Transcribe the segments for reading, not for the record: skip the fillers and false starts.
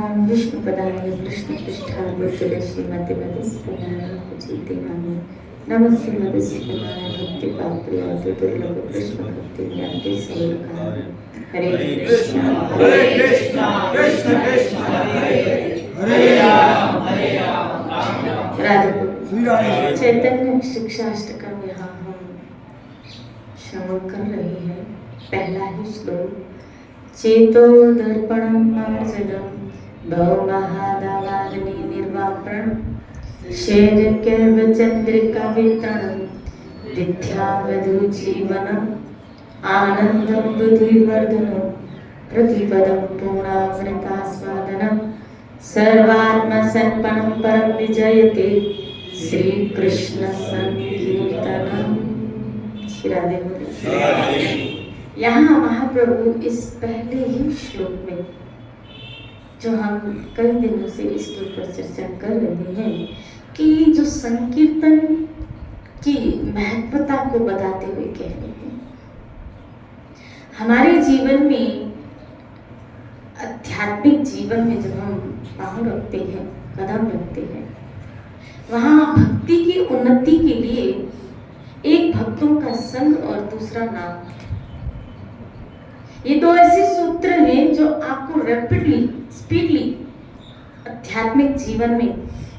नमामि विष्णुपदाय कृष्णपृष्ठाय भूतले श्रीमतिमदस्कराय पूजितनामि नमस्ते मदस्कराय भक्तिपात्रयाय दुर्लभ कृष्ण भक्ति ज्ञाते सौलकाय हरे कृष्ण कृष्ण कृष्ण हरे राम राधे चैतन्य शिक्षाष्टकम यहाँ हम श्रवण कर रहे हैं। पहला ही श्लोक, चेतो दर्पणं मार्जनं भवमहादावाग्नि निर्वापणं शैर्यकैव चन्द्रिका वितरणं विद्यावधू जीवनम् आनन्दं बुद्धिवर्धनं प्रतिपदं पूर्णामृतास्वादनं सर्वात्मसर्पणं परं विजयते श्रीकृष्ण संकीर्तनम्। श्री राधे बोले। यहाँ महाप्रभु इस पहले ही श्लोक में, जो हम कई दिनों से इसके ऊपर चर्चा कर रहे हैं, कि जो संकीर्तन की महत्वता को बताते हुए कह रहे हैं, हमारे जीवन में, आध्यात्मिक जीवन में जब हम पाँव रखते हैं, कदम रखते हैं, वहाँ भक्ति की उन्नति के लिए एक भक्तों का संग और दूसरा नाम, ये दो ऐसे सूत्र हैं जो आपको रैपिडली, स्पीडली आध्यात्मिक जीवन में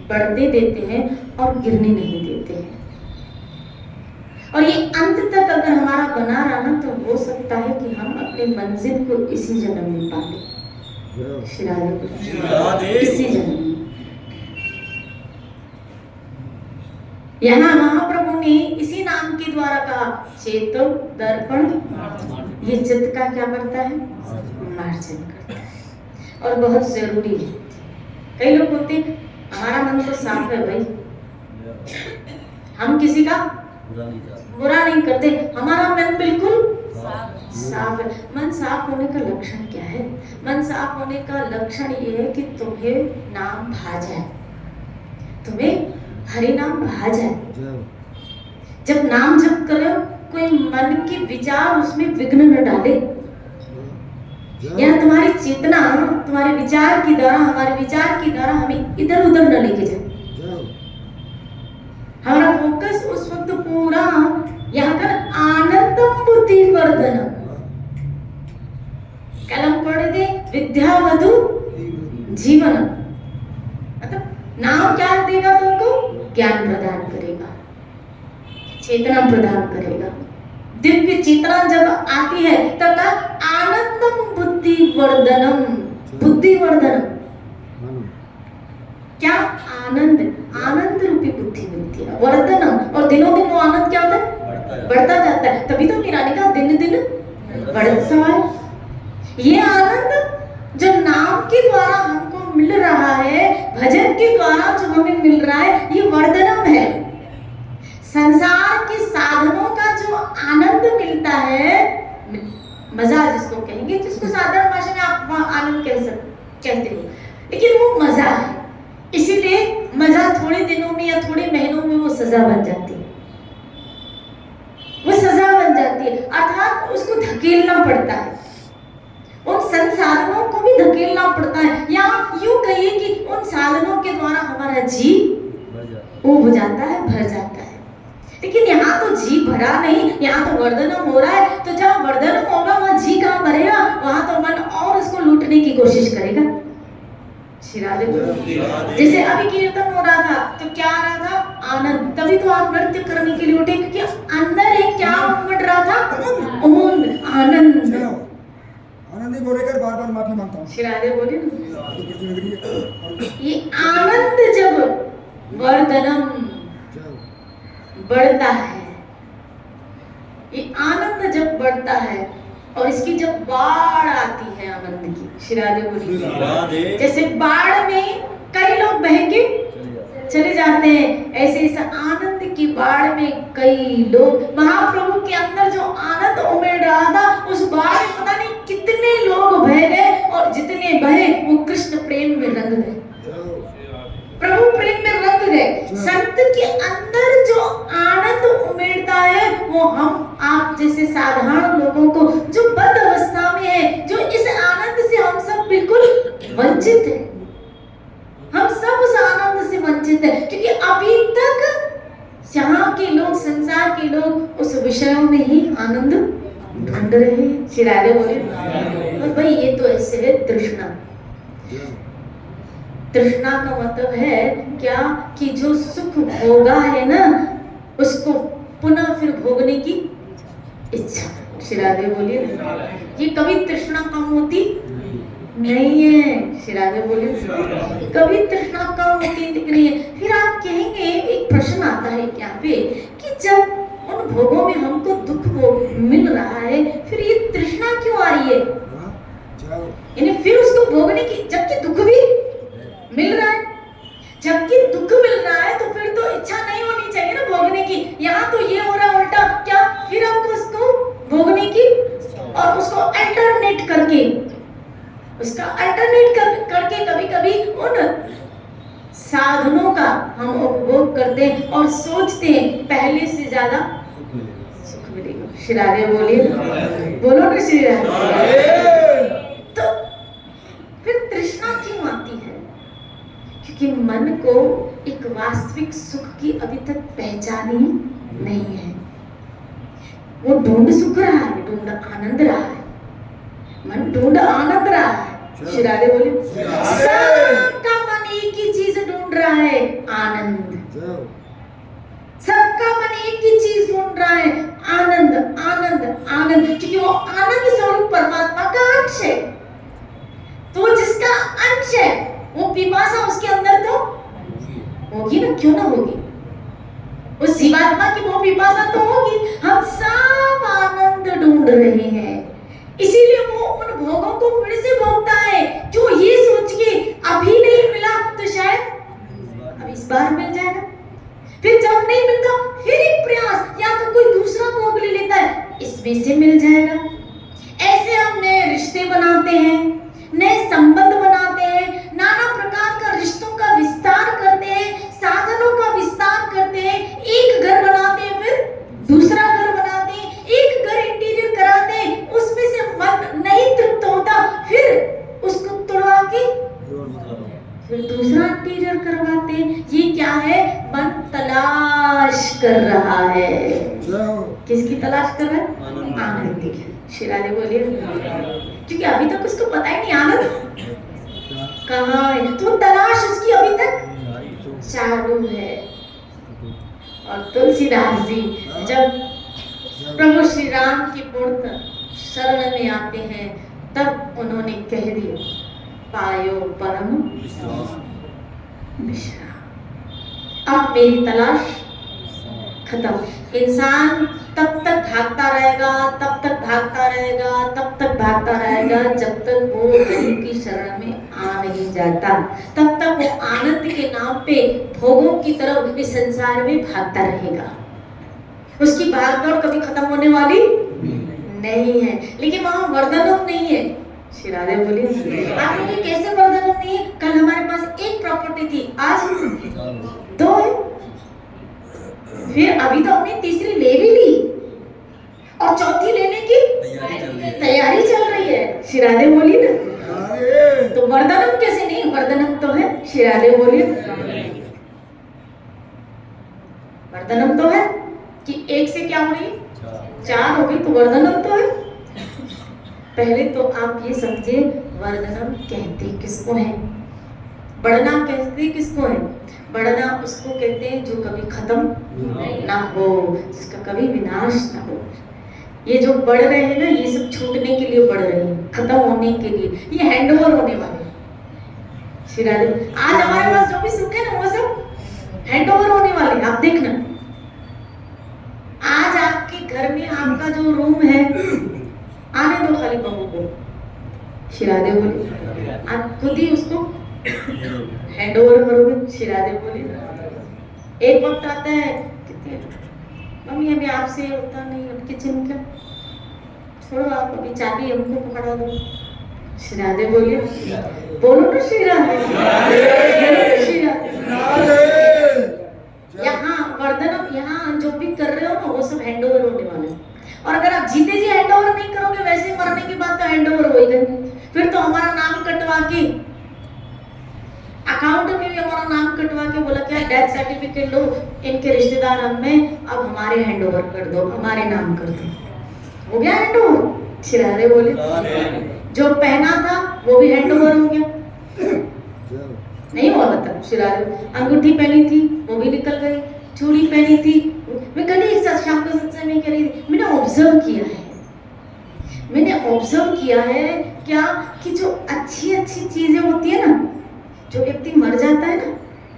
बढ़ते देते हैं और गिरने नहीं देते हैं। और ये अंत तक अगर हमारा बना रहा तो हो सकता है कि हम अपने मंजिल को इसी जन्म में पा लें। श्री राधे, इसी जन्म में। यहाँ महाप्रभु ने इसी नाम के द्वारा कहा, चेतो दर्पण, ये चित्त का क्या करता है? मार्जन करता है और बहुत जरूरी है। कई लोग बोलते हैं हमारा मन तो साफ है भाई, हम किसी का बुरा नहीं करते, हमारा मन बिल्कुल साफ है। मन साफ होने का लक्षण क्या है? मन साफ होने का लक्षण ये है कि तुम्हें नाम भा जाए, तुम्हें हरि नाम भा जाए। जब नाम जप करो, कोई मन के विचार उसमें विघ्न न डाले, या तुम्हारी चेतना तुम्हारे विचार की द्वारा, हमारे विचार की द्वारा हमें इधर उधर न लेके जाए। हमारा फोकस उस वक्त पूरा यहाँ पर आनंदम बुद्धि वर्धनम, कलम पढ़ दे, विद्यावधू जीवनम, मतलब नाम क्या देगा तुमको? ज्ञान प्रदान करेगा, चेतना प्रदान करेगा। दिव्य चेतना जब आती है तब आनंदम बुद्धि वर्धनम, बुद्धि वर्धनम, क्या? आनंद, आनंद रूपी बुद्धि मिलती है, वर्धनम। और दिनों दिन वो आनंद क्या होता है? बढ़ता जाता है। तभी तो मीरा ने कहा दिन दिन बढ़ता है। ये आनंद जो नाम के द्वारा हमको मिल रहा है, भजन के द्वारा जो हमें मिल रहा है, ये वर्धनम है। संसार के साधनों का जो आनंद मिलता है, मजा जिसको कहेंगे, जिसको साधारण भाषा में आप आनंद कहते हो, लेकिन वो मजा है। इसीलिए मजा थोड़े दिनों में या थोड़े महीनों में वो सजा बन जाती है, वो सजा बन जाती है, अर्थात उसको धकेलना पड़ता है, उन संसाधनों को भी धकेलना पड़ता है। या यूं कहिए कि उन साधनों के द्वारा हमारा जी वो हो जाता है, भर जाता है। लेकिन यहाँ तो जी भरा नहीं, यहाँ तो वर्धनम हो रहा है। तो जहाँ वर्धनम होगा वहाँ जी कहाँ भरेगा? वहाँ तो मन और उसको लूटने की कोशिश करेगा। श्री राधे। जैसे अभी कीर्तन हो रहा था तो क्या आ रहा था? आनंद। तभी तो आप नृत्य करने के लिए उठे, क्योंकि अंदर एक क्या उमड़ रहा था? उमंग, आनंद। आनंदी बोलेकर बार बार माफी मांगता हूँ। श्री राधे बोले। ये आनंद जब वर्धनम बढ़ता है, ये आनंद जब बढ़ता है और इसकी जब बाढ़ आती है आनंद की, श्री राधे बोली, जैसे बाढ़ में कई लोग बह के चले जाते हैं, ऐसे इस आनंद की बाढ़ में कई लोग, महाप्रभु के अंदर जो आनंद उमड़ रहा था, उस बाढ़ में पता नहीं कितने लोग बह गए, और जितने बहे वो कृष्ण प्रेम में रंग गए, प्रभु प्रेम में रंग गए। संत के अंदर जो आनंद उमड़ता है वो हम आप जैसे साधारण लोगों को, जो बद्ध अवस्था में है, जो इस आनंद से हम सब बिल्कुल वंचित हैं, हम सब उस आनंद से वंचित है, क्योंकि अभी तक यहाँ के लोग, संसार के लोग उस विषयों में ही आनंद ढूंढ रहे हैं। श्री राधे बोले। और भाई ये तो ऐसे है तृष्णा। तृष्णा का मतलब है क्या कि जो सुख भोगा है ना, उसको पुनः फिर भोगने की इच्छा। श्री राधे बोलिए। ये कभी तृष्णा कम होती नहीं है। श्री राधे बोलिए। कभी तृष्णा कम होती नहीं है। फिर आप कहेंगे, एक प्रश्न आता है क्या पे कि जब उन भोगों में हमको दुख मिल रहा है, फिर ये तृष्णा क्यों आ रही है? यानी फिर उसको भोगने की, जबकि दुख भी मिल रहा है, जबकि दुख मिल रहा है तो फिर तो इच्छा नहीं होनी चाहिए ना भोगने की। यहाँ तो ये हो रहा है उल्टा, क्या फिर हमको उसको भोगने की, और उसको अल्टरनेट करके, उसका अल्टरनेट करके कभी कभी उन साधनों का हम उपभोग करते हैं और सोचते हैं पहले से ज्यादा सुख मिलेगा। श्री राधे बोलिए। बोलो ना श्री राधे। तो फिर तृष्णा क्यों आती है? क्योंकि मन को एक वास्तविक सुख की अभी तक पहचान ही नहीं है। वो ढूंढ सुख रहा है, ढूंढ आनंद रहा है, मन ढूंढ आनंद रहा है। श्री राधे बोले। सबका मन एक ही चीज ढूंढ रहा है, आनंद। सबका मन एक ही चीज ढूंढ रहा है, आनंद आनंद आनंद, क्योंकि वो आनंद स्वरूप परमात्मा का अंश है। तो जिसका अंश है वो पिपासा उसके अंदर तो होगी ना, क्यों ना होगी? उस जीवात्मा की वो पिपासा तो होगी। हम सब आनंद ढूंढ रहे हैं, इसीलिए वो उन भोगों को फिर से भोगता है, जो ये सोच के अभी नहीं मिला तो शायद अब इस बार मिल जाएगा। फिर जब नहीं मिलता फिर एक प्रयास, या तो कोई दूसरा भोग ले लेता है, इसमें से मिल जाएगा। ऐसे हम नए रिश्ते बनाते हैं, नए संबंध बनाते हैं, नाना प्रकार का रिश्तों का विस्तार करते हैं, साधनों का विस्तार करते हैं, एक घर बनाते हैं, फिर दूसरा घर बनाते हैं, एक घर इंटीरियर कराते हैं, उसमें से मन नहीं तृप्त होता, फिर उसको तोड़वा के फिर दूसरा इंटीरियर करवाते हैं। ये क्या है? मन तलाश कर रहा है। किसकी तलाश कर रहा है? आनंद की। श्री राधे बोलिए। क्योंकि अभी तक उसको पता ही नहीं आनंद कहाँ है, तो तलाश उसकी अभी तक चालू है। और तुलसीदास जी जब प्रभु श्री राम की पूर्ण शरण में आते हैं, तब उन्होंने कह दिया, पायो परम विश्राम। अब मेरी तलाश खत्म। इंसान तब तक भागता रहेगा, तब तक भागता रहेगा, तब तक भागता रहेगा, जब तक वो गुरु की शरण में आ नहीं जाता। तब तक वो आनंद के नाम पे भोगों की तरफ इस संसार में भागता रहेगा। उसकी भागदौड़ कभी खत्म होने वाली नहीं है। लेकिन वहां वर्धनम नहीं है। श्री राधे बोलिए। आप लोग ये कैसे वर्धनम नहीं है? कल हमारे पास एक प्रॉपर्टी थी, आज 2 है, फिर अभी तो हमने तीसरी ले भी ली और चौथी लेने की तैयारी चल रही है। श्री राधे बोलिए ना। तो वर्धनम कैसे नहीं? वर्धनम तो है। श्री राधे बोलिए। वर्धनम तो है कि एक से क्या हो रही है? 4 हो गई, तो वर्धनम तो है। पहले तो आप ये समझे, वर्धनम कहते किसको है? बढ़ना कहते किसको है? बढ़ना उसको कहते हैं जो कभी खत्म ना हो, जिसका कभी विनाश ना हो। ये जो बढ़ रहे हैं ना, ये सब छूटने के लिए बढ़ रहे हैं, खत्म होने के लिए, ये हैंडओवर होने वाले हैं। श्री राधे। आज हमारे पास जो भी सुख है ना, वो सब हैंडओवर होने वाले हैं। आप देखना, आज आपके घर में आपका जो रूम है, आने दो खाली बहू को। श्री राधे बोले। आप खुद ही उसको हैंड ओवर करोगे। श्री राधे बोले। एक वक्त आता है, मम्मी अभी आपसे होता नहीं, अब किचन का छोड़ो, आप अभी चाबी हमको पकड़ा दो। श्री राधे बोलिए। बोलो ना श्री राधे। श्री राधे। यहाँ वर्धनम, यहाँ जो भी कर रहे हो ना, वो सब हैंड ओवर होने वाले। और अगर आप जीते जी हैंड ओवर नहीं करोगे, वैसे मरने के बाद तो हैंड ओवर हो ही गए। फिर तो हमारा नाम कटवा के अकाउंट में भी हमारा नाम कटवा के बोला क्या डेथ सर्टिफिकेट लो, इनके रिश्तेदार हम में, अब हमारे हैंड ओवर कर दो, हमारे नाम कर दो। हो गया हैंड ओवर? शिरारे बोले जो पहना था वो भी हैंड ओवर हो गया। नहीं हुआ मतलब शिरारे। अंगूठी पहनी थी वो भी निकल गई, चूड़ी पहनी थी। मैं कल एक साथ शाम को सत्संग में कह रही थी, मैंने ऑब्जर्व किया है क्या कि जो अच्छी अच्छी चीजें होती है ना, जो व्यक्ति मर जाता है ना,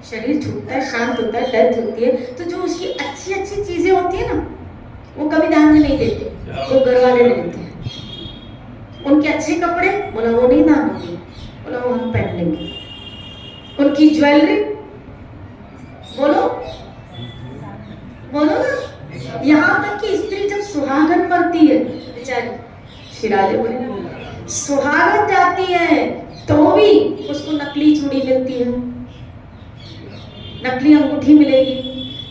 शरीर छूटता है, शांत होता है, डेथ होती है, तो जो उसकी अच्छी अच्छी चीजें होती है ना, वो कभी दान में नहीं देते, वो घर वाले ले लेते हैं। उनके अच्छे कपड़े बोला वो नहीं दान होंगे, बोला वो हम पहन लेंगे। उनकी ज्वेलरी बोलो ना, यहाँ तक कि स्त्री जब सुहागन मरती है बेचारी, शिराजे बोले सुहागन जाती है तो भी उसको नकली चूड़ी मिलती है, नकली अंगूठी मिलेगी।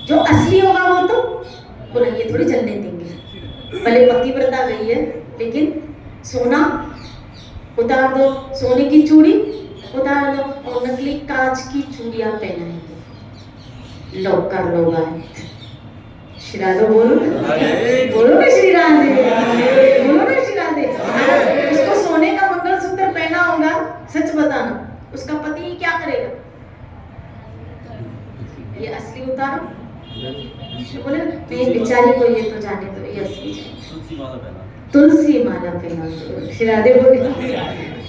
जो असली होगा वो तो बोला ये थोड़ी चलने देंगे, भले पतिव्रता गई है लेकिन सोना उतार दो, सोने की चूड़ी उतार दो और नकली कांच की चूड़ियां पहनाएंगे। लो कर लो बात। श्री राधे बोलो ना, श्री राधे बोलो ना, श्री राधे। उसको सोने का मंगलसूत्र पहना होगा, सच बताना उसका पति क्या करेगा? ये असली उतारो, तो बोले नहीं बेचारी को ये तो जाने दो, ये असली तुलसी माला पहना दो। श्री राधे बोले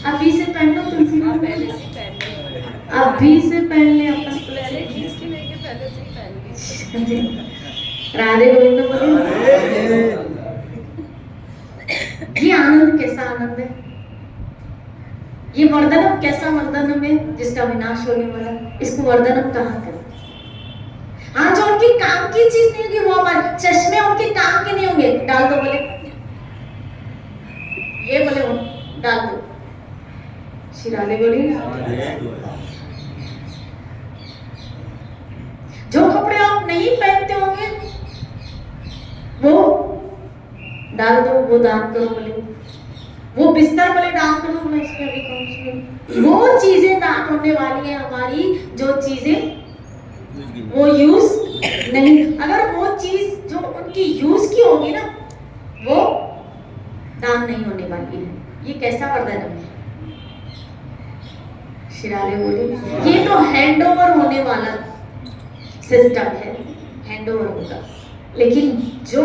अभी से पहन लो तुलसी माला, पहले से पहन, अभी से पहन ले अपन, पहले खींच के लेके पहले से पहन ले। राधे गोविंद बोले ये आनंद कैसा आनंद है, ये वर्धनम कैसा वर्धनम है जिसका विनाश होने वाला, इसको वर्धनम कहाँ करें? हाँ जो उनकी काम की चीज नहीं होगी वो हमारे चश्मे उनके काम के नहीं होंगे, डाल दो बोले, ये बोले वो डाल दो। शिराले बोली जो कपड़े आप नहीं पहनते होंगे वो डाल दो, वो दान करो बोले, वो बिस्तर बोले दान करो, मैं इसमें अभी कहूँ वो चीजें दान होने वाली है हमारी, जो चीजें वो यूज नहीं, अगर वो चीज जो उनकी यूज की होगी ना वो दान नहीं होने वाली है। ये कैसा वरदान है? शिराले बोले ये तो हैंड ओवर होने वाला सिस्टम है, हैंड ओवर होगा। लेकिन जो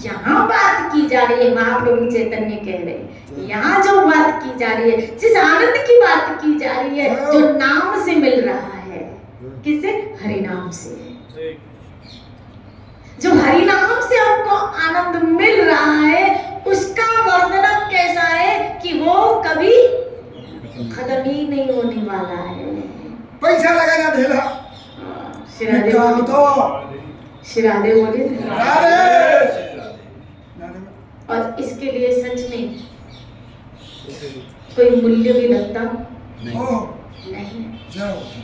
यहाँ बात की जा रही है, महाप्रभु चैतन्य कह रहे हैं, यहाँ जो बात की जा रही है, जिस आनंद की बात की जा रही है, जो नाम से मिल रहा है, किसे? हरि नाम से। जो हरि नाम से हमको आनंद मिल रहा है, उसका वर्णन कैसा है कि वो कभी खत्म ही नहीं होने वाला है। पैसा लगाना ढेला, शिरादे बोले और इसके लिए सच में कोई मूल्य भी लगता नहीं,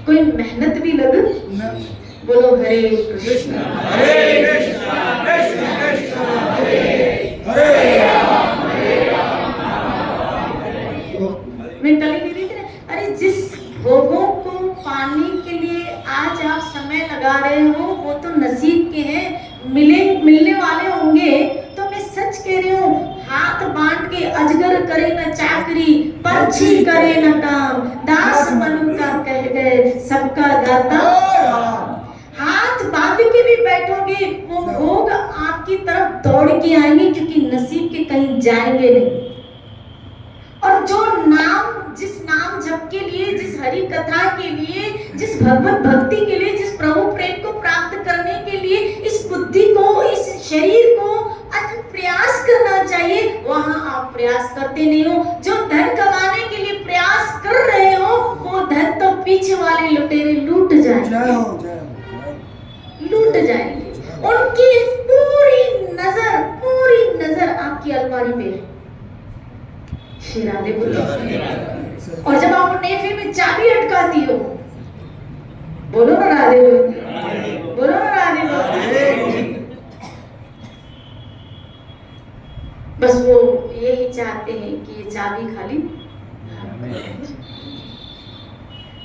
कोई मेहनत भी लग। बोलो हरे कृष्ण हरे कृष्ण कृष्ण कृष्ण हरे राम हरे राम। मैं कल ही देख रहे, अरे जिस भोगों को पाने के लिए आज आप समय लगा रहे हो वो तो नसीब के हैं, मिलने वाले होंगे। तो मैं सच कह रही हूँ, हाथ बांट के अजगर करे न चाकरी, पंछी करे न काम, दास मनु का कह गए सबका दाता। हाथ बांध के भी बैठोगे वो भोग आपकी तरफ दौड़ के आएंगे, क्योंकि नसीब के कहीं जाएंगे नहीं। और जो नाम, जिस नाम जप के लिए, जिस हरि कथा के लिए, जिस भगवत भक्ति के लिए, जिस प्रभु प्रेम को प्राप्त करने के लिए इस बुद्धि को, इस शरीर को अथक प्रयास करना चाहिए, वहां आप प्रयास करते नहीं हो। जो धन कमाने के लिए प्रयास कर रहे हो वो धन तो पीछे वाले लुटेरे लूट जाएंगे, लूट जाएंगे। उनकी पूरी नजर आपकी अलमारी पे है। शिरादे बोलो। और जब आप नेफे में चाबी अटकाती हो, बोलो ना राधे बोलो ना राधे बोलो। बस वो यही चाहते हैं कि ये चाबी खाली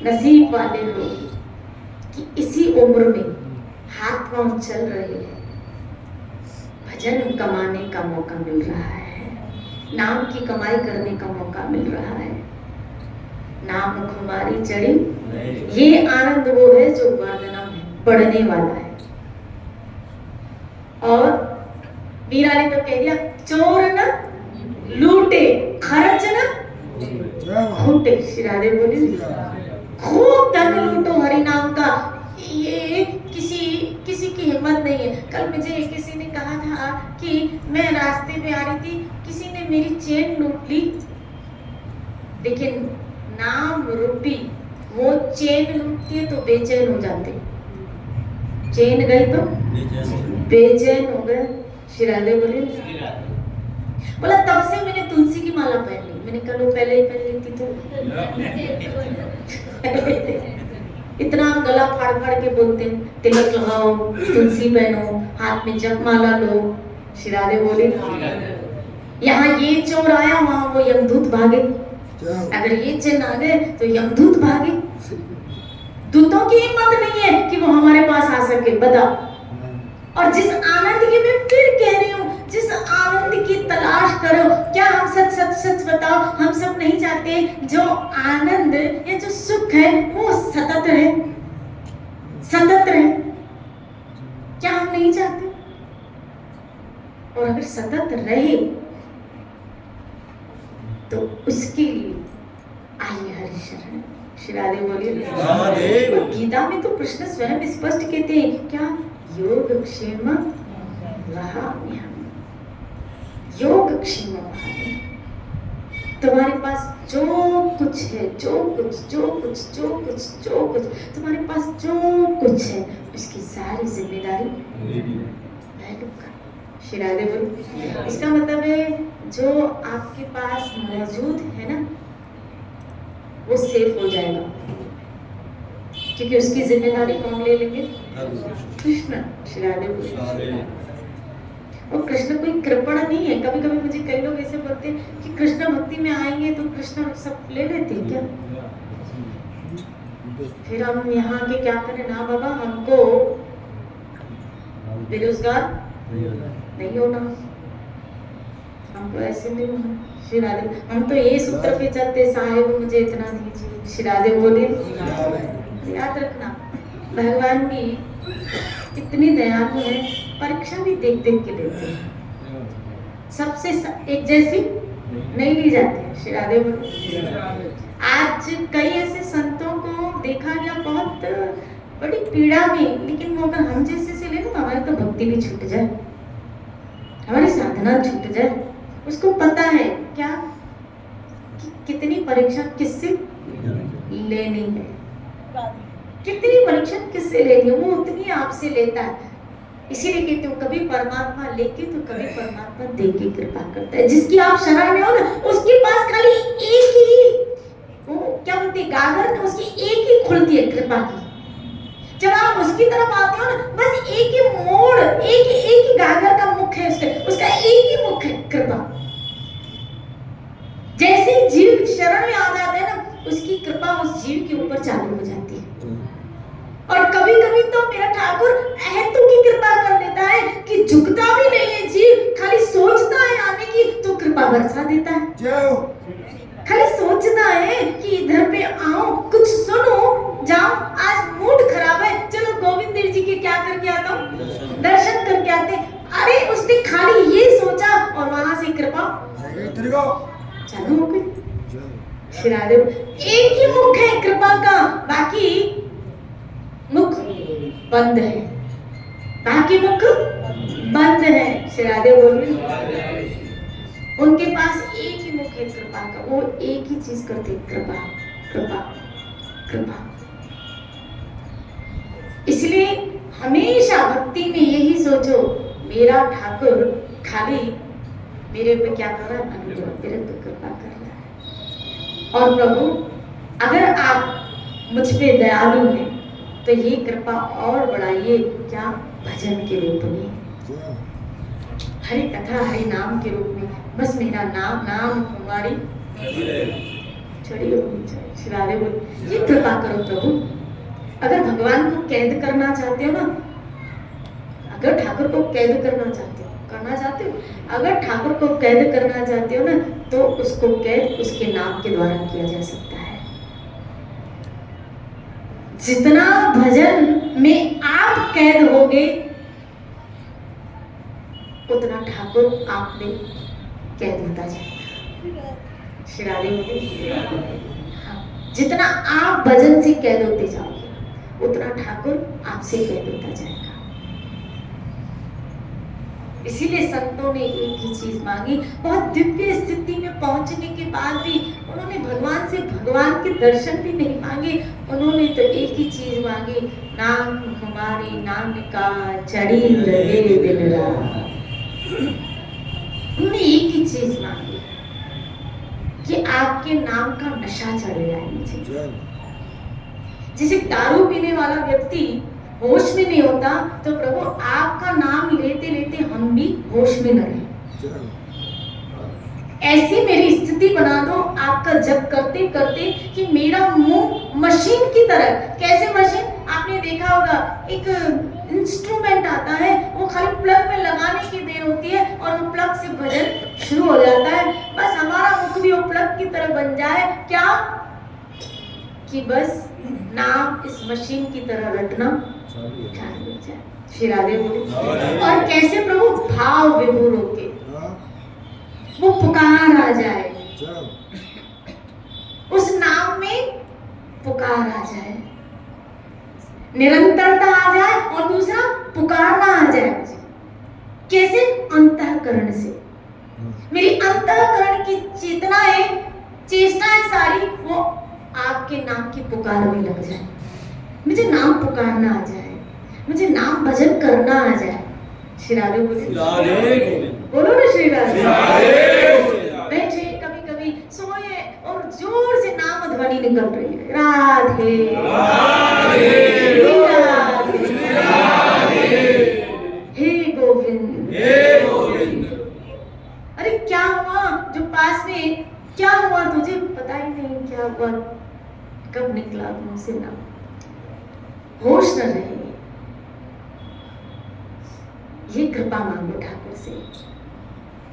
नसीब वाले लोग कि इसी उम्र में हाथ पांव चल रहे हैं, भजन कमाने का मौका मिल रहा है, नाम की कमाई करने का मौका मिल रहा है, नाम खुमारी चढ़ी, ये आनंद वो है जो वर्धना में बढ़ने वाला है। और मीरा ने तो कह दिया, चोर न लूटे, खर्च न खूटे। श्री राधे बोली, खूब धन लूटो हरि नाम का, ये किसी की हिम्मत नहीं है। कल मुझे किसी ने कहा था कि मैं रास्ते पे आ रही थी, किसी ने मेरी चेन लूट ली, लेकिन नाम रूपी वो चेन लूटती है तो बेचैन हो जाते, चेन गई तो बेचैन हो गए। श्री राधे बोले, बोला तब से मैंने तुलसी की माला पहन ली। मैंने कहा लो पहले ही पहन ली थी तो इतना गला फाड़ फाड़ के बोलते हैं, तिलक लगाओ, तुलसी पहनो, हाथ में जप माला लो। श्री राधे बोले, यहाँ ये चोर आया, वहां वो यमदूत भागे, अगर ये चिन्ह आ गए तो यमदूत भागे। दूतों की हिम्मत नहीं है कि वो हमारे पास आ सके, बताओ। और जिस आनंद की मैं फिर कह रही हूँ, जिस आनंद की तलाश करो, क्या हम सच बताओ, हम सब नहीं चाहते जो आनंद या जो सुख है वो सतत रहे, सतत रहे, क्या हम नहीं चाहते? और अगर सतत रहे तो उसके लिए आइए हरि शरण। श्री राधे बोलिए। गीता में तो कृष्ण स्वयं स्पष्ट कहते हैं, क्या योगक्षेम वहाम्यहम्, योगक्षेम वहाम्यहम्। तुम्हारे पास जो कुछ है, जो कुछ तुम्हारे पास जो कुछ है, उसकी सारी जिम्मेदारी मैं लूंगा। श्री राधे बोलिए। इसका मतलब है जो आपके पास मौजूद है ना, वो सेफ हो जाएगा, क्योंकि उसकी जिम्मेदारी कौन ले लेंगे? कृष्ण। श्री राधे बोलिए। और कृष्ण कोई कृपण नहीं है। कभी कभी मुझे कई लोग ऐसे बोलते हैं कि कृष्ण भक्ति में आएंगे तो कृष्ण सब ले लेते हैं क्या? फिर हम यहाँ के क्या करें? ना बाबा, हमको बेरोजगार नहीं होना, हमको ऐसे नहीं होना। श्री राधे, हम तो ये सूत्र पे चलते, साहेब मुझे इतना दीजिए। श्री राधे बोले। याद रखना, भगवान भी इतनी दयालु है, परीक्षा भी देख देख के लेते हैं, सबसे एक जैसी नहीं ली जाती है। श्री राधे बोले। आज कई ऐसे संतों को देखा गया बहुत बड़ी पीड़ा में, लेकिन वो अगर हम जैसे से ले लो तो हमारी तो भक्ति भी छूट जाए, हमारी साधना छूट जाए। उसको पता है क्या कि कितनी परीक्षा किससे लेनी है, कितनी परीक्षा किससे लेनी है, वो उतनी आपसे लेता है। इसीलिए कहते हो कभी परमात्मा लेके तो कभी परमात्मा दे के कृपा करता है। जिसकी आप शरण में हो ना, उसके पास खाली एक ही, वो क्या बोलते हैं, गागर, उसकी एक ही खुलती है कृपा की। जब आप उसकी तरफ आते हो ना, बस एक ही मोड़, एक ही गागर का मुख है, उसका एक ही मुख है, कृपा। जैसे जीव शरण में आ जाते हैं ना, उसकी कृपा उस जीव के ऊपर चालू हो जाती है। और कभी कभी तो मेरा ठाकुर अहेतु की कृपा कर देता है कि झुकता भी नहीं है जीव, खाली सोचता है आने की तो कृपा बरसा देता है। खाली सोचता है कि इधर पे आओ, कुछ सुनो, जाओ, आज मूड खराब है, चलो गोविंद देव जी के क्या करके आता हूँ, दर्शन करके आते। अरे उसने खाली ये सोचा और वहां से कृपा चालू हो गई। श्री राधे, एक ही मुख है कृपा का, बाकी मुख बंद है, बाकी मुख बंद है। श्री राधे बोलिए। उनके पास एक ही मुख है कृपा का, वो एक ही चीज करते, कृपा कृपा कृपा। इसलिए हमेशा भक्ति में यही सोचो, मेरा ठाकुर खाली मेरे पे क्या कर रहा है, अनुग्रह, मेरे पे कृपा कर रहा है। और प्रभु अगर आप मुझ पे दयालु हैं तो ये कृपा और बढ़ाइए, क्या भजन के रूप में, हरि कथा, हरि नाम के रूप में। बस मेरा नाम कुमारी चढ़ी होनी चाहिए। श्री राधे बोले, ये कृपा करो प्रभु, अगर भगवान को कैद करना चाहते हो ना, अगर ठाकुर को कैद करना चाहते हो, अगर ठाकुर को कैद करना चाहते हो ना, तो उसको कैद उसके नाम के द्वारा किया जा सकता है। जितना भजन में आप कैद होगे, उतना ठाकुर आप में कैद होता जाएगा। श्री राधे बोले, हाँ, जितना आप भजन से कैद होते जाओगे, उतना ठाकुर आपसे कैद होता जाएगा। इसीलिए संतों ने एक ही चीज मांगी। बहुत दिव्य स्थिति में पहुंचने के बाद भी उन्होंने भगवान से भगवान के दर्शन भी नहीं मांगे, उन्होंने तो एक ही चीज मांगी, नाम हमारी नाम का चढ़ी रहे दिन रात। उन्होंने एक ही चीज मांगी कि आपके नाम का नशा चढ़ जाए मुझे। जैसे दारू पीने वाला व्यक्ति होश में नहीं होता, तो प्रभु आपका नाम लेते लेते हम भी होश में न रहें। ऐसी मेरी स्थिति बना दो आपका जप करते करते कि मेरा मुंह मशीन की तरह। कैसे मशीन? आपने देखा होगा एक इंस्ट्रूमेंट आता है, वो खाली प्लग में लगाने की देर होती है और वो प्लग से भजन शुरू हो जाता है। बस हमारा मुख भी वो प्लग की तरह बन जाए, क्या कि बस नाम इस मशीन की तरह रटना चालू हो जाए। श्री राधे बोले। और कैसे प्रभु भाव विभोर होके वो पुकार आ जाए, उस नाम में पुकार आ जाए, निरंतरता आ जाए और दूसरा पुकारना आ जाए मुझे। कैसे? अंतःकरण से। मेरी अंतःकरण की चेतना है, चेष्टाएं सारी वो आपके नाम की पुकार में लग जाए। मुझे नाम पुकारना आ जाए, मुझे नाम भजन करना आ जाए। श्री राधे बोले, बोलो ना श्री राधे। बैठे कभी कभी सोए और जोर से नाम ध्वनि निकल रही है, राधे राधे हे गोविंद हे गोविंद। अरे क्या हुआ? जो पास में क्या हुआ तुझे पता ही नहीं क्या हुआ, कब निकला मुंह से नाम, होश न रहे। ये कृपा मांगो ठाकुर से,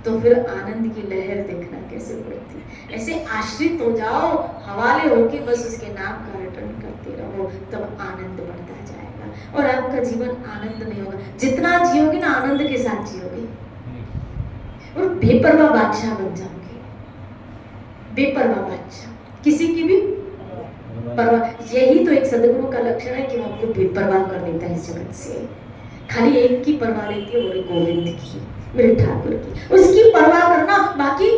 तो फिर आनंद की लहर देखना कैसे बढ़ती। ऐसे आश्रित हो जाओ, हवाले होके बस उसके नाम का रटन करते रहो, तब आनंद बढ़ता जाएगा और आपका जीवन आनंद में होगा। जितना जियोगे ना आनंद के साथ जियोगे और बेपरवाह बादशाह बन जाओगे। बेपरवाह बादशाह, किसी की भी परवाह। यही तो एक सदगुरु का लक्षण है कि वो आपको बेपरवाह कर देता है इस जगत से। खाली एक की परवाह लेती है, मेरे गोविंद की, मेरे ठाकुर की। उसकी परवाह करना, बाकी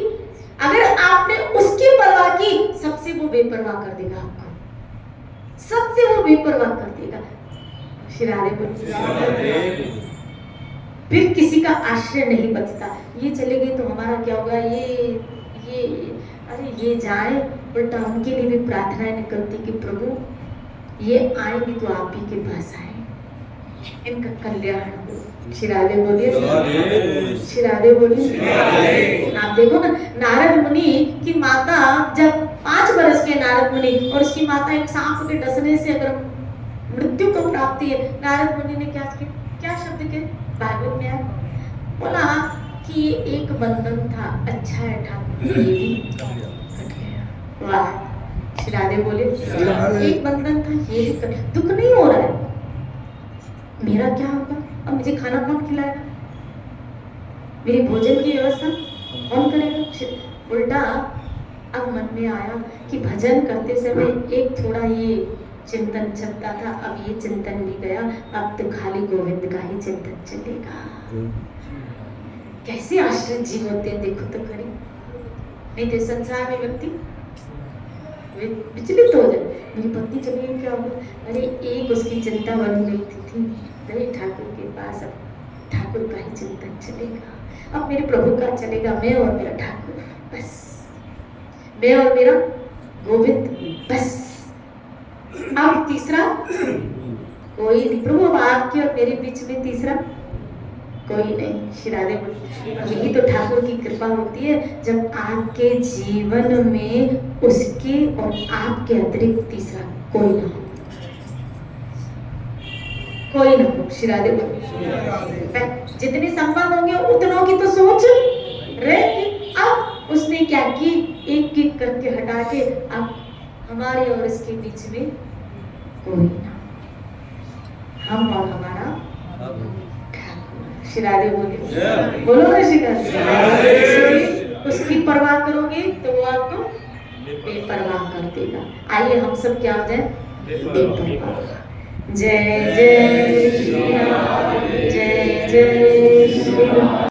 अगर आपने उसकी परवाह की, सबसे वो बेपरवाह कर देगा आपको, सबसे वो बेपरवाह कर देगा। श्री राधे बोलिए। फिर किसी का आश्रय नहीं बचता। ये चले गए तो हमारा क्या होगा, ये अरे ये जाए, उल्टा उनके लिए भी प्रार्थनाएं निकलती कि प्रभु ये आएंगे तो आप ही के पास आए, इनका कल्याण हो। श्री राधे बोलिए, श्री राधे बोलिए। आप देखो ना, नारद मुनि की माता, जब 5 वर्ष के नारद मुनि और उसकी माता एक सांप के डसने से अगर मृत्यु को प्राप्ति है, नारद मुनि ने क्या शब्द के भागवत में आया, बोला कि ये एक बंधन था, अच्छा है ठाकुर ये भी कट गया। वाह, श्री राधे बोले। एक बंधन था, ये भी कट, दुख नहीं हो रहा है, मेरा क्या होगा? अब मुझे खाना कौन खिलाएगा, मेरी भोजन की व्यवस्था कौन करेगा? उल्टा अब मन में आया कि भजन करते समय एक थोड़ा ये चिंतन चलता था, अब ये चिंतन भी गया, अब तो खाली गोविंद का ही चिंतन चलेगा। कैसे आश्रित जीव होते हैं, देखो तो खरी। नहीं तो संसार में व्यक्ति विचलित हो जाए, मेरी पत्नी चली गई क्या होगा, अरे एक उसकी चिंता बनी रही थी, अरे ठाकुर के पास अब ठाकुर का ही चिंतन चलेगा, अब मेरे प्रभु का चलेगा, मैं और मेरा ठाकुर, बस मैं और मेरा गोविंद, बस। अब तीसरा कोई नहीं, प्रभु अब आपके और मेरे बीच में तीसरा कोई नहीं। श्री राधे बोली। यही तो ठाकुर की कृपा होती है, जब आपके जीवन में उसके और आपके अतिरिक्त तीसरा कोई ना हो। कोई ना हो श्रीराधे बोले। जितने संभव होंगे उतनों की तो सोच रहेगी। अब उसने क्या की, एक एक करके हटा के अब हमारे और इसके बीच में कोई ना, हम और हमारा ठाकुर। श्रीराधे बोले, बोलो ना श्रीराधे। उसकी परवाह करोगे तो वो आपको बेपरवाह कर देगा। आइए हम सब क्या हो जाए, बेपरवाह। जय जय श्री राम, जय जय श्री राम।